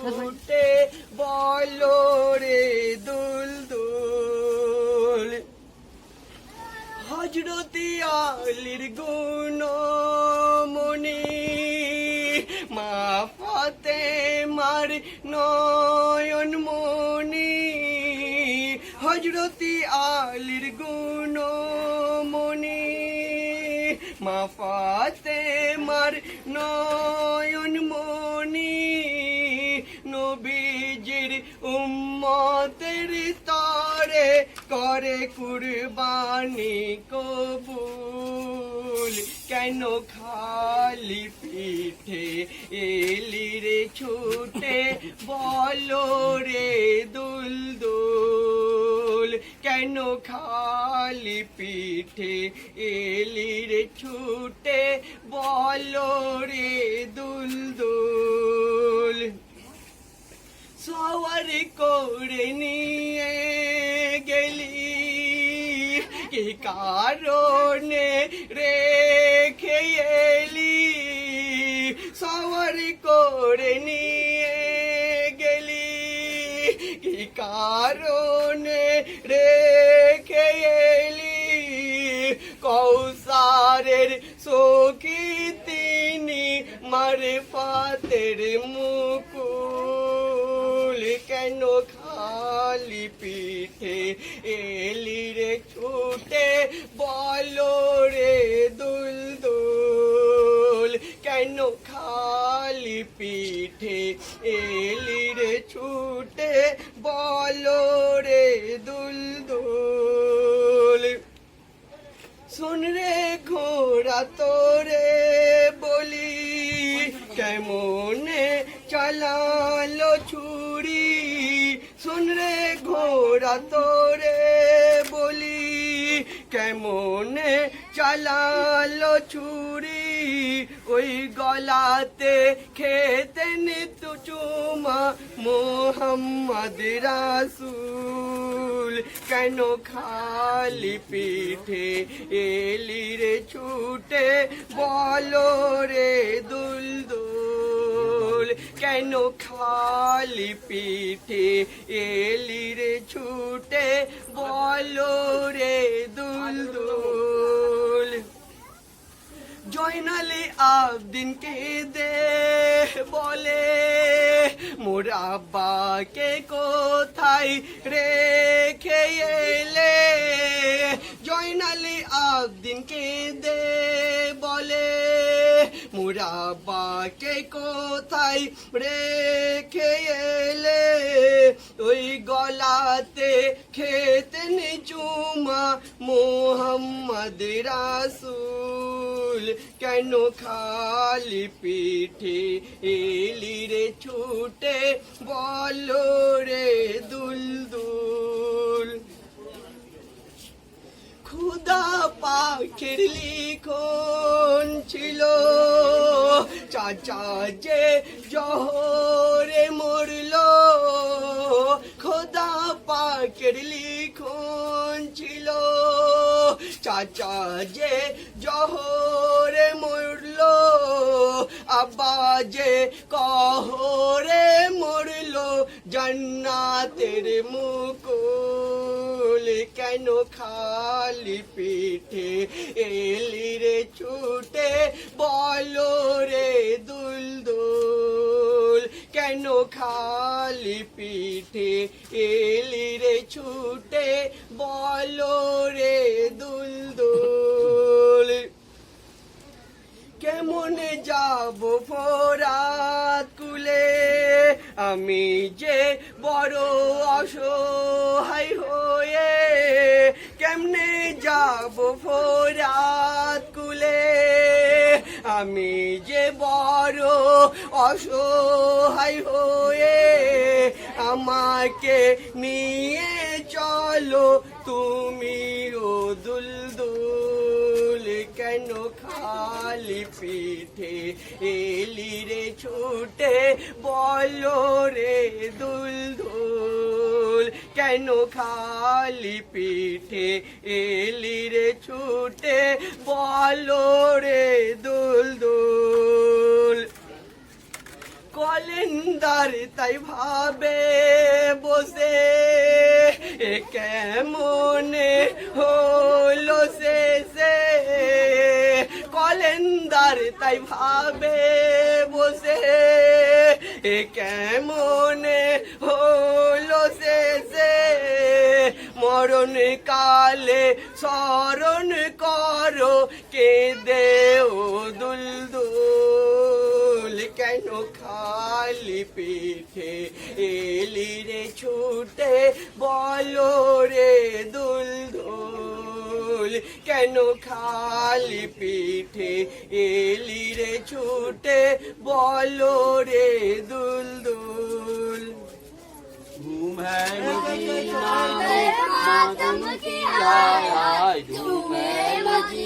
ছুটে বলো রে দুলদুল হযরতে আলীর গুণমণি মা ফাতেমার নয়নমণি হযরতে আলীর গুণমণি মা ফাতেমার নয়নমণি নবীজির উম্মতের তরে করে কুরবানি কবুল কেন খালি পিঠে এলি রে ছুটে বলো রে দুলদুল কেন খালি পিঠে এলি রে ছুটে বলো রে দুলদুল সওয়ারি করে নিয়ে গেলি কি কারণে রেখে এলি সওয়ারি করে নিয়ে গেলি কি কারণে রেখে এলি কৌসারের সখী তিনি মারফাতের মুকুল কেন খালি পিঠে এলি রে ছুটে বলো রে দুলদুল কেন খালি পিঠে এলি রে ছুটে বলো রে দুলদুল শুন রে ঘোড়া তোরে বলি কেমনে চালালো ছুরি শুন রে ঘোড়া তোরে বলি কেমনে চালালো ছুরি ওই গলাতে খেতেন তো চুমা মোহাম্মদ রাসূল কেন খালি পিঠে এলি রে ছুটে বলো রে দুলদুল কেন খালি পিঠে এলি রে ছুটে বলো রে দুলদুল জয়নালে আবদিনকে দে বলে মোর আব্বাকে কোথায় রেখে এলে জয়নালে আবদিনকে দে বলে মোর আব্বাকে কোথায় রেখে এলে ওই গলাতে খেতেন চুমা মোহাম্মদ রাসূল কেন খালি পিঠে এলি রে ছুটে বলো রে দুলদুল খুদা পাখির লিখন ছিল চাচা যে জহরে মরলো খোদা পাখির লিখন ছিল চাচা যে জহরে মরলো আব্বা যে কহরে মরলো জান্নাতের মুকুল কেন খালি পিঠে এলি রে ছুটে বলো রে দুলদুল কেন খালি পিঠে এলি রে ছুটে বলো রে দুলদুল কেমনে যাব ফোরাত কুলে আমি যে বড় অসহায় হয়ে কেমনে যাব ফোরাত কুলে আমি যে বড় অসহায় হয়ে আমাকে নিয়ে চলো তুমি ও দুলদুল কেন খালি পিঠে এলি রে ছুটে বলো রে দুলদুল কেন খালি পিঠে এলি রে ছুটে বলো রে দুলদুল কলেন কলেন্দার তাই ভাবে বসে কেমনে হলো শেষে কলেন্দার তাই ভাবে বসে কেমনে হলো শেষে মরণ কালে স্মরণ করো কেঁদে ও দুলদুল কেন খালি পিঠে এলি রে ছুটে বলো রে দুলদুল কেন খালি পিঠে এলি রে ছুটে বলো রে দুলদুল धूम है मदीना में मातम की आय धूम है मदीना